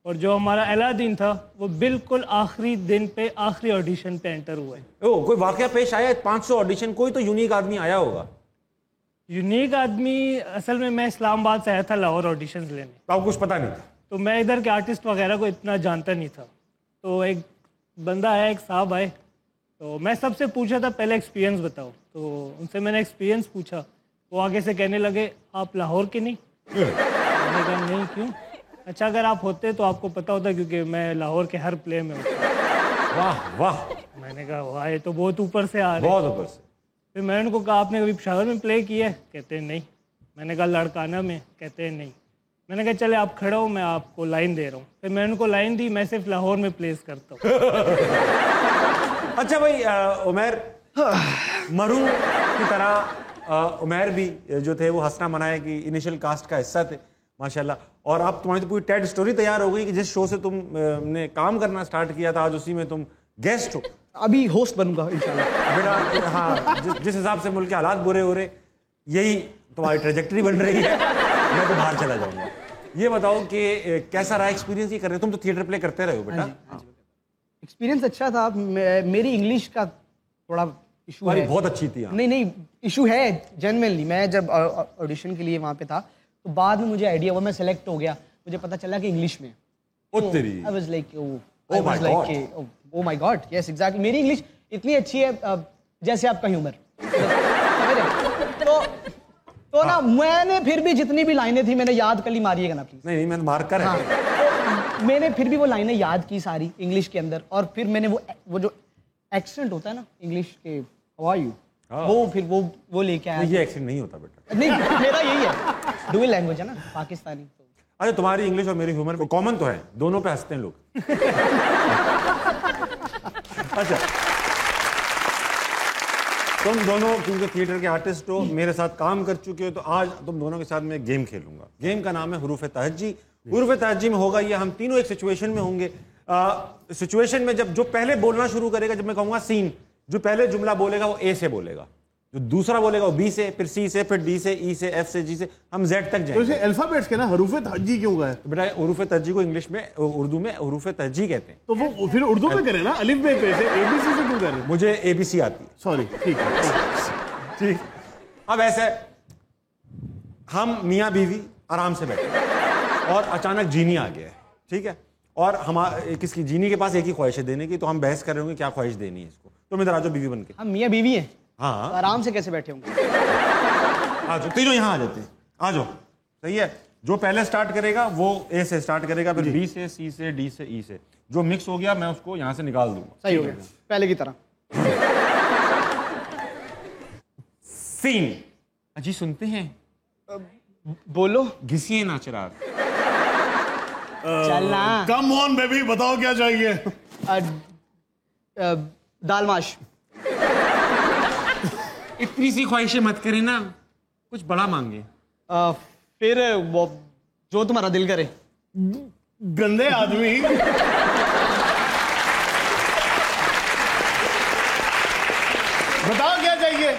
और जो हमारा अलादीन था वो बिल्कुल आखिरी दिन पे, आखिरी ऑडिशन पे एंटर हुआ है। ओ, कोई वाकया पेश आया? 500 ऑडिशन, कोई तो यूनिक आदमी आया होगा। यूनिक आदमी, असल में मैं इस्लामाबाद से आया था लाहौर ऑडिशंस लेने। तो आपको कुछ पता नहीं था? तो मैं इधर के आर्टिस्ट वगैरह को इतना जानता नहीं था। तो एक बंदा आया, एक साहब आए, तो मैं सबसे पूछा था पहले एक्सपीरियंस बताओ। तो उनसे मैंने एक्सपीरियंस पूछा, वो आगे से कहने लगे आप लाहौर के नहीं? मैंने कहा नहीं, क्यों? अच्छा, अगर आप होते तो आपको पता होता, क्योंकि मैं लाहौर के हर प्ले में होता। वाह वाह। मैंने कहा वाह, ये तो बहुत ऊपर से आ रहे। बहुत ऊपर से। फिर मैंने उनको कहा आपने कभी पेशावर में प्ले किया है? कहते हैं नहीं। मैंने कहा लड़काना में? कहते हैं नहीं। मैंने कहा चले आप खड़े हो, मैं आपको लाइन दे रहा हूँ। फिर मैंने उनको लाइन दी, मैं सिर्फ लाहौर में प्लेस करता हूँ। अच्छा भाई, उमैर मरूम की तरह उमैर भी जो थे वो हंसना मनाए कि इनिशियल कास्ट का हिस्सा थे माशाल्लाह। और आप, तुम्हारी तो पूरी टेड स्टोरी तैयार हो गई कि जिस शो से तुम ने काम करना स्टार्ट किया था, आज उसी में तुम गेस्ट हो। अभी होस्ट बनूंगा इंशाल्लाह। बेटा हाँ, जिस हिसाब से मुल्क के हालात बुरे हो रहे, यही तुम्हारी ट्रेजेक्टरी बन रही है। मैं तो बाहर चला जाऊंगा। ये बताओ कि कैसा रहा एक्सपीरियंस ये कर रहे हो? तुम तो थिएटर प्ले करते रहे हो बेटा। एक्सपीरियंस अच्छा था। मेरी इंग्लिश का थोड़ा इशू है। बहुत अच्छी थी। नहीं इशू है जेन्युइनली। मैं जब ऑडिशन के लिए वहाँ पे था, तो बाद में मुझे आइडिया हुआ, मैं सेलेक्ट हो गया, मुझे पता चला कि इंग्लिश में। I was like oh my God, yes exactly. मेरी इंग्लिश इतनी अच्छी है जैसे आपका ह्यूमर। तो ना मैंने फिर भी जितनी भी लाइनें थी मैंने याद कर ली। मारिएगा ना प्लीज। नहीं मैंने मार कर। हाँ, तो मैंने फिर भी वो लाइनें याद की सारी इंग्लिश के अंदर। और फिर मैंने वो जो एक्सेंट होता है ना इंग्लिश के, हाउ आर यू, वो फिर वो लेके आया। ये एक्सेंट नहीं होता बेटा। नहीं, मेरा यही है, डुअल लैंग्वेज है ना, पाकिस्तानी। अच्छा, तुम्हारी इंग्लिश और मेरी ह्यूमर कॉमन तो है, दोनों पे हंसते हैं लोग। अच्छा, तुम दोनों क्योंकि थिएटर के आर्टिस्ट हो, मेरे साथ काम कर चुके हो, तो आज तुम दोनों के साथ मैं गेम खेलूंगा। गेम का नाम है हुरूफ तहज्जी, हुरूफ तहज्जी में होगा ये, हम तीनों एक सिचुएशन में होंगे। सिचुएशन में जब जो पहले बोलना शुरू करेगा, जब मैं कहूंगा सीन, जो पहले जुमला बोलेगा वो ए से बोलेगा, जो दूसरा बोलेगा वो बी से, फिर सी से, फिर डी से, ई से, एफ से, जी से, हम जेड तक जाएंगे। तो इसे अल्फाबेट्स के ना हुरूफ तहज्जी क्यों कहा है? तो बेटा हुरूफ तहज्जी को इंग्लिश में, उर्दू में हुरूफ तहज्जी कहते हैं। तो वो फिर उर्दू में करें ना, अलिफ बे पे से, एबीसी से क्यों कर रहे हैं? मुझे एबीसी आती है। सॉरी, ठीक है ठीक। अब ऐसे हम मियाँ बीवी आराम से बैठे और अचानक जीनी आ गया है, ठीक है, और हम किसकी, जीनी के पास एक ही ख्वाहिश है देने की, तो हम बहस कर रहे होंगे क्या ख्वाहिश देनी है इसको। तो इधर आ जाओ बीवी बन के। हम मियाँ बीवी हैं, हाँ, तो आराम से कैसे बैठे होंगे? आ जाओ तीनों यहाँ आ जाते हैं, आ जाओ। सही है, जो पहले स्टार्ट करेगा वो ए से स्टार्ट करेगा, फिर बी से, सी से, डी से, ई से, जो मिक्स हो गया मैं उसको यहाँ से निकाल दूंगा। सही हो गया, पहले की तरह। सीन अजी सुनते हैं, बोलो। घिसिए ना चिराग। चलना। कम ऑन बेबी, बताओ क्या चाहिए? दाल माश। इतनी सी ख्वाहिशें मत करें ना, कुछ बड़ा मांगे। फिर वो जो तुम्हारा दिल करे। गंदे आदमी। बताओ क्या चाहिए?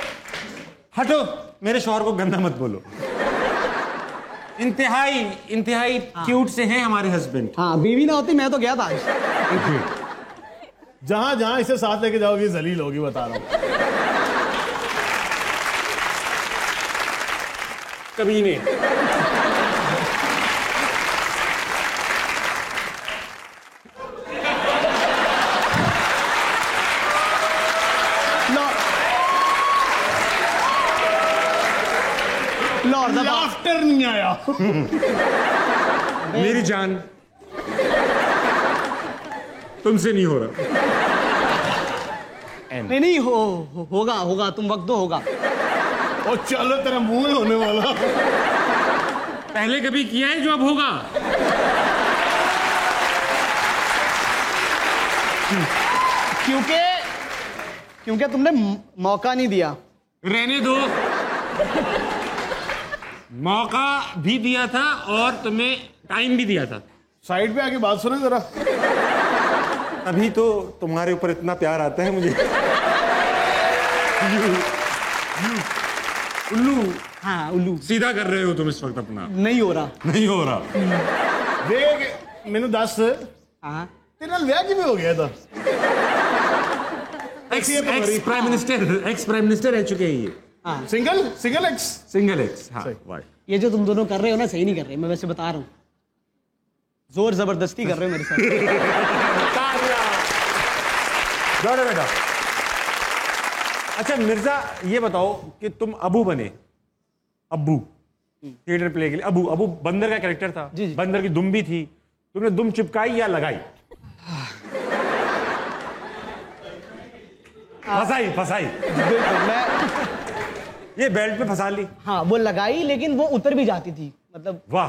हटो, मेरे शौहर को गंदा मत बोलो। इंतहाई क्यूट से हैं हमारे हस्बैंड। हाँ, बीवी ना होती मैं तो गया था आज। जहां जहां इसे साथ लेके जाओगे जलील होगी, बता रहा हूं। कमीने। लाफ्टर नहीं आया। मेरी जान, तुमसे नहीं हो रहा। नहीं होगा, तुम वक्त दो, होगा। और चलो तेरा मुंह ही होने वाला। पहले कभी किया है जो अब होगा? क्योंकि तुमने मौका नहीं दिया। रहने दो, मौका भी दिया था और तुम्हें टाइम भी दिया था। साइड पे आके बात सुनो जरा। अभी तो तुम्हारे ऊपर इतना प्यार आता है मुझे। उल्लू। हाँ, उल्लू। सीधा कर रहे हो तुम इस वक्त अपना। नहीं हो रहा। देख मैनू दस, तेरे नाल व्याह किवें हो गया था? एक्स प्राइम मिनिस्टर रह चुके हैं ये। हाँ। Single x. हाँ, वाह। ये जो तुम दोनों कर रहे हो ना, सही नहीं कर रहे, मैं वैसे बता रहा हूँ। जोर जबरदस्ती कर रहे हो मेरे साथ। बेटा, अच्छा मिर्जा ये बताओ कि तुम अबू बने, अब्बू थिएटर प्ले के लिए। अबू बंदर का कैरेक्टर था। जी। बंदर की दुम भी थी, तुमने दुम चिपकाई या लगाई? फसाई। मैं ये बेल्ट पे फंसा ली। हाँ, वो लगाई, लेकिन वो उतर भी जाती थी। मतलब वाह,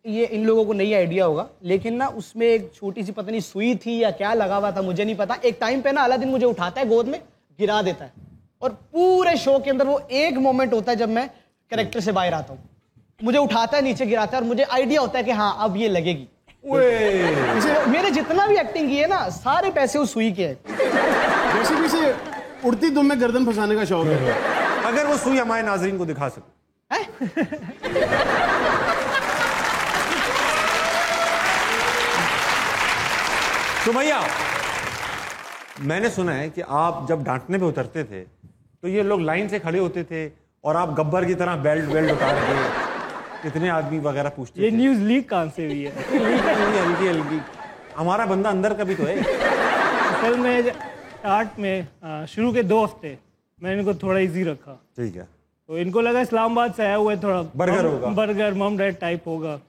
ये इन लोगों को नहीं आइडिया होगा, लेकिन ना उसमें एक छोटी सी पता नहीं सुई थी या क्या लगा हुआ था, मुझे नहीं पता। एक टाइम पे ना अलादीन मुझे उठाता है, गोद में गिरा देता है, और पूरे शो के अंदर वो एक मोमेंट होता है जब मैं कैरेक्टर से बाहर आता हूँ, मुझे उठाता है, नीचे गिराता है, और मुझे आइडिया होता है कि हाँ अब ये लगेगी। मेरे जितना भी एक्टिंग की है ना, सारे पैसे उस सुई के हैं। जैसे भी से उड़ती दुम में गर्दन फंसाने का शौक है। अगर वो सुई हमारे नाजरीन को दिखा सके। सुमैया, मैंने सुना है कि आप जब डांटने पे उतरते थे तो ये लोग लाइन से खड़े होते थे और आप गब्बर की तरह बेल्ट उतार के कितने आदमी वगैरह पूछते थे। ये न्यूज़ लीक कहाँ से हुई है? हल्की हमारा बंदा अंदर का भी तो है। असल में स्टार्ट में शुरू के 2 हफ्ते मैंने इनको थोड़ा इजी रखा। ठीक है। तो इनको लगा इस्लामाबाद से आया हुआ है, थोड़ा बर्गर मम डैड टाइप होगा।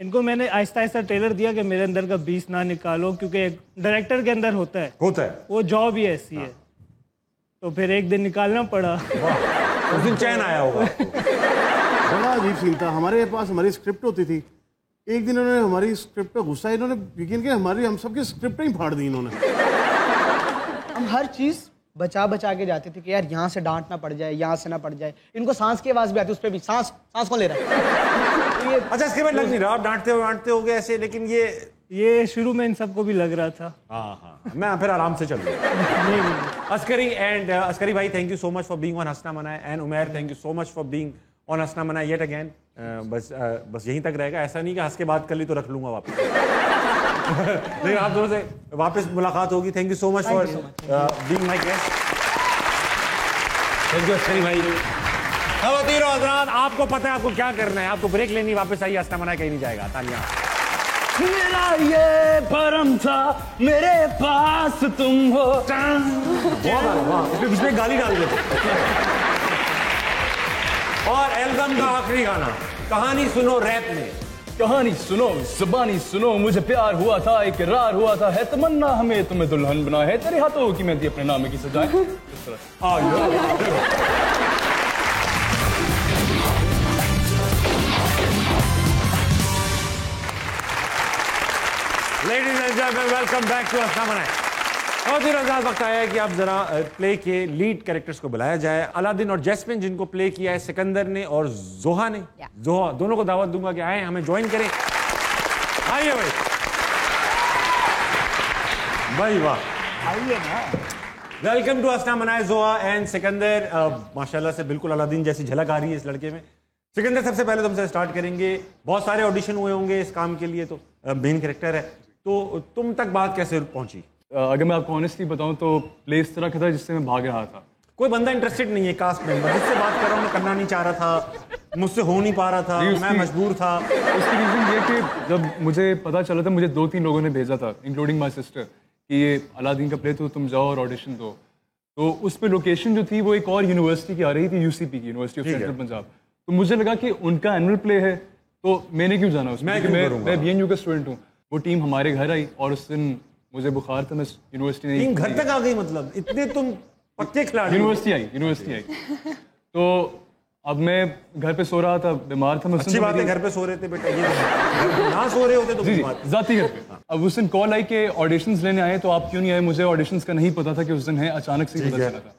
इनको मैंने आहिस्ता आहिस्ता ट्रेलर दिया कि मेरे अंदर का 20 ना निकालो, क्योंकि डायरेक्टर के अंदर होता है वो जॉब ही ऐसी है। तो फिर एक दिन निकालना पड़ा। उस दिन चैन आया होगा। बड़ा अजीब सीन था। हमारे पास हमारी स्क्रिप्ट होती थी, एक दिन इन्होंने हमारी स्क्रिप्ट पे गुस्सा, इन्होंने यकीन किया हम सबकी स्क्रिप्ट ही फाड़ दी इन्होंने। हम हर चीज बचा के जाते थे कि यार यहाँ से डांट ना पड़ जाए, यहाँ से ना पड़ जाए। इनको सांस की आवाज भी आती है, उस पर भी सांस कौन ले रहा है? अच्छा इसके बाद लग नहीं रहा आप डांटते हो गए ऐसे, लेकिन ये शुरू में इन सबको भी लग रहा था। हाँ मैं फिर आराम से चल रहा। अस्करी भाई thank you so much for being on हंसना मना है, and Umair thank you so much for being on हंसना मना येट अगेन। बस यहीं तक रहेगा, ऐसा नहीं कि हंस के बात कर ली तो रख लूंगा वापस। लेकिन आप दोनों से वापस मुलाकात होगी। Thank you so much for being my guest. Thank you Askari भाई। खवातीन और हज़रात, आपको पता है आपको क्या करना है, आपको ब्रेक लेनी, वापस आइए, हंसना मना कहीं नहीं जाएगा। तालियां। मेरा ये भरम था मेरे पास तुम हो। इसमें गाली डाल देते। और एल्बम का आखिरी गाना कहानी सुनो रैप में। कहानी सुनो जुबानी सुनो, मुझे प्यार हुआ था इकरार हुआ था, है तमन्ना हमें तुम्हें दुल्हन बना है, तेरे हाथों की मेहंदी अपने नाम की सजाए। Ladies and gentlemen, welcome back to हंसना मना है। बहुत ही रज़ाक वक्त आया है कि आप जरा प्ले के लीड कैरेक्टर्स को बुलाया जाए। अलादीन और जैस्मिन जिनको प्ले किया है सिकंदर ने और जोहा ने, जोहा दोनों को दावत दूंगा कि आए हमें ज्वाइन करें। आइए भाई वाह आइए ना। वेलकम टू हंसना मना है जोहा एंड सिकंदर। माशाल्लाह से बिल्कुल अलादीन जैसी झलक आ रही है इस लड़के में। सिकंदर सबसे पहले तुमसे स्टार्ट करेंगे, बहुत सारे ऑडिशन हुए होंगे इस काम के लिए, तो मेन कैरेक्टर है, तो तुम तक बात कैसे पहुंची? अगर मैं आपको ऑनेस्टली बताऊं तो प्ले इस तरह का था जिससे मैं भाग रहा था। कोई बंदा इंटरेस्टेड नहीं है कास्ट मेंबर, जिससे बात कर रहा हूँ मैं करना नहीं चाह रहा था, मुझसे हो नहीं पा रहा था, मैं मजबूर था। उसकी रीज़न ये कि जब मुझे पता चला था, मुझे 2-3 लोगों ने भेजा था इंक्लूडिंग माई सिस्टर कि ये अलादीन का प्ले तो तुम जाओ और ऑडिशन दो, तो उस पर लोकेशन जो थी वो एक और यूनिवर्सिटी की आ रही थी, यूसीपी की, यूनिवर्सिटी ऑफ सेंट्रल पंजाब। तो मुझे लगा कि उनका एनुअल प्ले है तो मैंने क्यों जाना उसमें, मैं बीएनयू का स्टूडेंट हूँ। वो टीम हमारे घर आई और उस दिन मुझे बुखार था, मैं यूनिवर्सिटी नहीं, टीम घर तक आ गई, मतलब इतने तुम पक्के खिलाड़ी। यूनिवर्सिटी आई तो अब मैं घर पे सो रहा था, बीमार था। अच्छी बात है घर पे सो रहे थे बेटा, ये ना सो रहे होते तो जी जाती घर पे। अब उस दिन कॉल आई कि ऑडिशंस लेने आए, तो आप क्यों नहीं आए? मुझे ऑडिशंस का नहीं पता था कि उस दिन है, अचानक से पता चला था।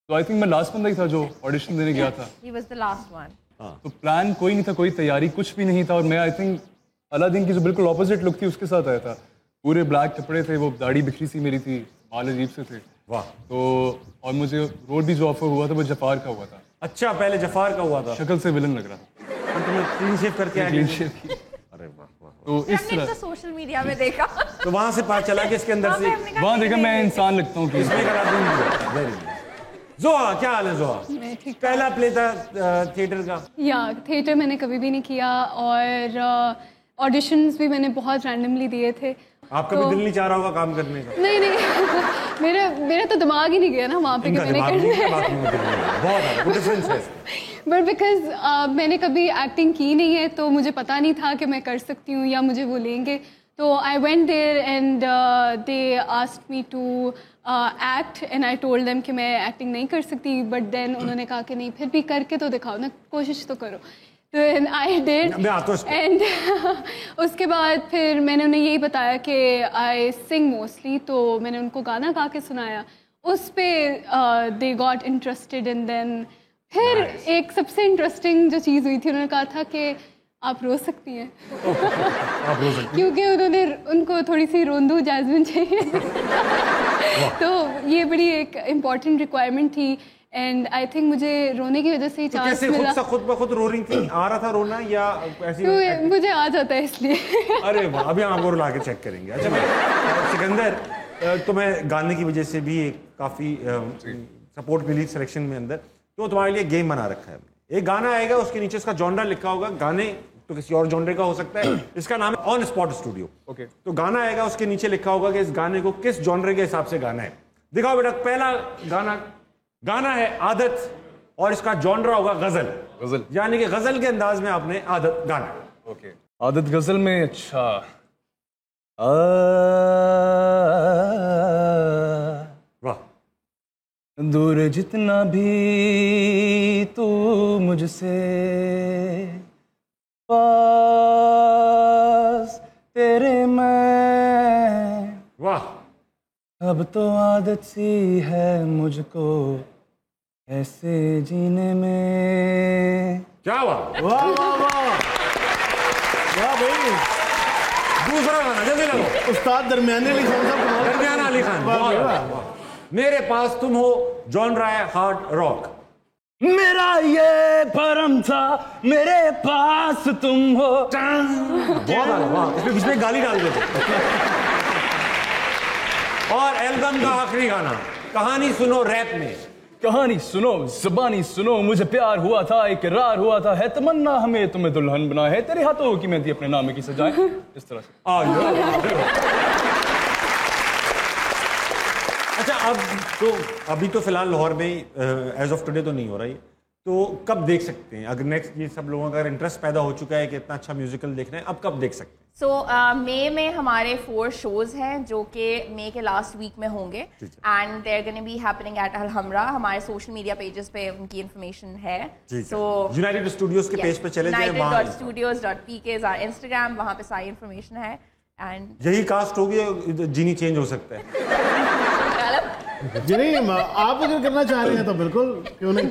तो आई थिंक मैं लास्ट बंदा ही था जो ऑडिशन देने गया था। He was the last one. तो प्लान कोई नहीं था, कोई तैयारी कुछ भी नहीं था, और मैं आई थिंक अलादीन की जो बिल्कुल ऑपोजिट लुक थी उसके साथ आया था। पूरे ब्लैक कपड़े थे, वो दाढ़ी बिखरी सी मेरी थी, बाल अजीब से थे। वाह। तो और मुझे रोल भी जो ऑफर हुआ था वो जफार का हुआ था। अच्छा, पहले जफार का हुआ था। शक्ल से विलन लग रहा था। तुमने क्लीन शेव करके आए? क्लीन शेव की। अरे वाह। तो इस तरह तो सोशल मीडिया में देखा तो वहां से पता चला कि इसके अंदर से वहां देखा मैं इंसान लगता हूँ। जोहा, क्या हाल है जोहा? पहला प्ले था थिएटर का? या थिएटर मैंने कभी भी नहीं किया, और ऑडिशंस भी मैंने बहुत रैंडमली दिए थे। आपका भी दिल नहीं चाह रहा होगा काम करने का? नहीं मेरा तो दिमाग ही नहीं गया ना वहाँ पे कि मैंने करना है। बट बिकॉज मैंने कभी एक्टिंग की नहीं है तो मुझे पता नहीं था कि मैं कर सकती हूँ या मुझे वो लेंगे। तो I went there and they asked me to act and I told them कि मैं एक्टिंग नहीं कर सकती, बट देन उन्होंने कहा कि नहीं फिर भी करके तो दिखाओ ना, कोशिश तो करो। तो आई डिड एंड उसके बाद फिर मैंने उन्हें यही बताया कि आई सिंग मोस्टली, तो मैंने उनको गाना गा के सुनाया, उस पर they got interested. And then फिर एक सबसे इंटरेस्टिंग जो चीज़ हुई थी, उन्होंने कहा था कि आप रो सकती हैं क्योंकि उनको थोड़ी सी रोंदू जैस्मिन चाहिए तो ये बड़ी एक इम्पॉर्टेंट रिक्वायरमेंट थी एंड आई थिंक मुझे रोने की वजह से ही चांस मिला। खुद ब खुद रो रही थी? आ रहा था रोना या ऐसी? मुझे आ जाता है इसलिए। अरे वाह, अभी हम आपको रुला के चेक करेंगे। अच्छा सिकंदर, तो मैं गाने की वजह से भी काफ़ी सपोर्ट मिली सिलेक्शन में अंदर, तो तुम्हारे लिए गेम बना रखा है। एक गाना आएगा, उसके नीचे इसका जॉनरा लिखा होगा, गाने तो किसी और जॉनरे का हो सकता है, इसका नाम है ऑन स्पॉट स्टूडियो। ओके। तो गाना आएगा, उसके नीचे लिखा होगा कि इस गाने को किस जॉनरे के हिसाब से गाना है। दिखाओ बेटा, पहला गाना है आदत, और इसका जॉनरा होगा गजल, यानी कि गजल के अंदाज में आपने आदत गाना। ओके। आदत गजल में, अच्छा वाह। दूर जितना भी तू मुझसे, पास तेरे मैं। वाह। अब तो आदत सी है मुझको ऐसे जीने में। क्या वाह वाह वाह वाह। वाह भाई, दूसरा गाना जल्दी लगो। उस्ताद दरमियाने अली खान साहब, दरमियाना अली खान, वाह। मेरे पास तुम हो, जॉनरा है हार्ड रॉक। मेरा ये भरम था, मेरे पास तुम हो। बहुत आला, वाह। इसमें बीच में गाली डाल देते। और एल्बम का आखिरी गाना, कहानी सुनो रैप में। कहानी सुनो, ज़बानी सुनो, मुझे प्यार हुआ था, इकरार हुआ था, है तमन्ना हमें तुम्हें दुल्हन बना है, तेरे हाथों की मेहंदी अपने नाम की सजाए, इस तरह से। अच्छा, अब तो अभी तो फिलहाल लाहौर में एज ऑफ टुडे तो नहीं हो रही, तो कब देख सकते हैं? अगर नेक्स्ट ये सब लोगों का अगर इंटरेस्ट पैदा हो चुका है कि इतना अच्छा म्यूजिकल देख रहे हैं, अब कब देख सकते हैं? सो मई में हमारे 4 शोज हैं जो कि मई के लास्ट वीक में होंगे, and there gonna be happening at Alhamra. हमारे सोशल मीडिया पेजेस पे उनकी इन्फॉर्मेशन है। सो यूनाइटेड स्टूडियोज के पेज पे चले जाएं, united.studios.pk इज आवर इंस्टाग्राम, वहां पे सारी इन्फॉर्मेशन है। एंड यही कास्ट होगी, जीनी चेंज हो सकता है। जी आप अगर करना चाह रहे हैं तो बिल्कुल, क्यों नहीं।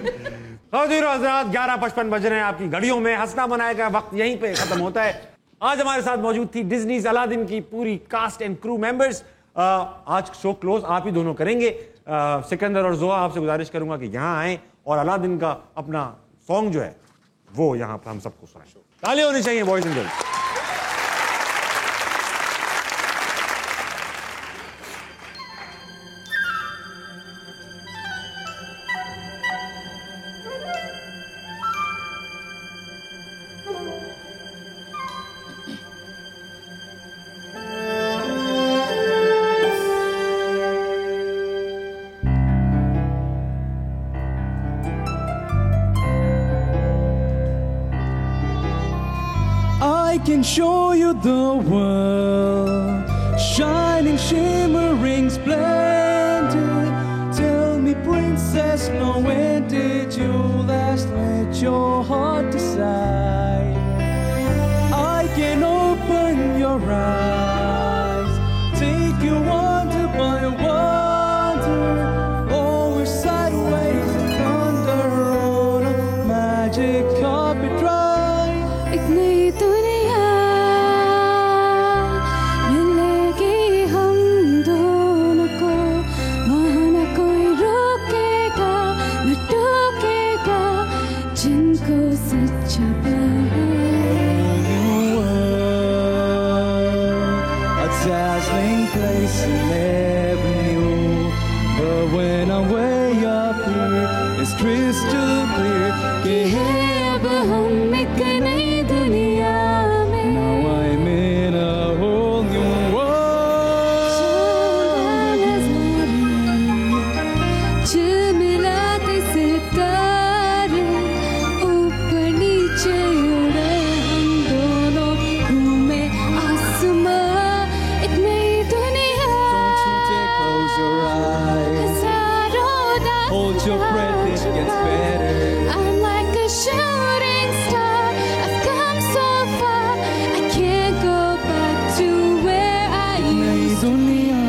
हज़रात 11:55 बज रहे हैं आपकी घड़ियों में। हंसना बनाए का वक्त यहीं पे खत्म होता है। आज हमारे साथ मौजूद थी डिज्नीज अलादीन की पूरी कास्ट एंड क्रू मेंबर्स। आज शो क्लोज आप ही दोनों करेंगे। सिकंदर और जोआ, आपसे गुजारिश करूंगा कि यहाँ आए और अलादीन का अपना सॉन्ग जो है वो यहाँ पर हम सबको सुनाएं। ताली होनी चाहिए boys and girls. I can show you the world, shining, shimmering, splendid. Tell me, princess, now when did you last let your heart decide? I can open your eyes, take you wonder by wonder, always sideways and thunder on a magic carpet ride. एक नई दुनिया मिलेगी हम दोनों को, वहाँ न कोई रोकेगा न टोकेगा, जिनको सच्चा प्यार A dazzling place I never knew, but when I'm way up here, it's crystal clear. कि अब हम एक नई दुनिया में, now I'm in a whole new world. झिलमिलाते सितारे ऊपर नीचे उड़े हम दोनों, घूमे आसमां, एक नई दुनिया। Don't you dare close your eyes, हजारों hold your breath, it gets better. I'm like a shooting star, I've come so far, I can't go back to where I नई used to be. दुनिया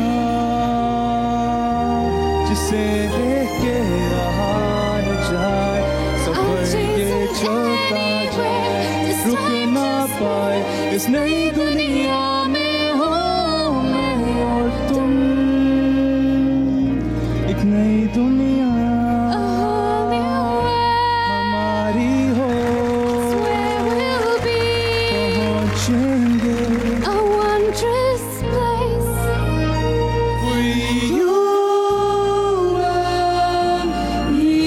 जिसे देख के रहा न जाए, सफर के चलता जाए, रुक ना पाए, इस नई दुनिया में हो मैं और तुम, एक नई दुनिया हमारी हो, We'll be पहुंचेंगे a wondrous place. for you and me.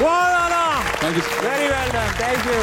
बहुत आला, Thank you. Very well done, thank you.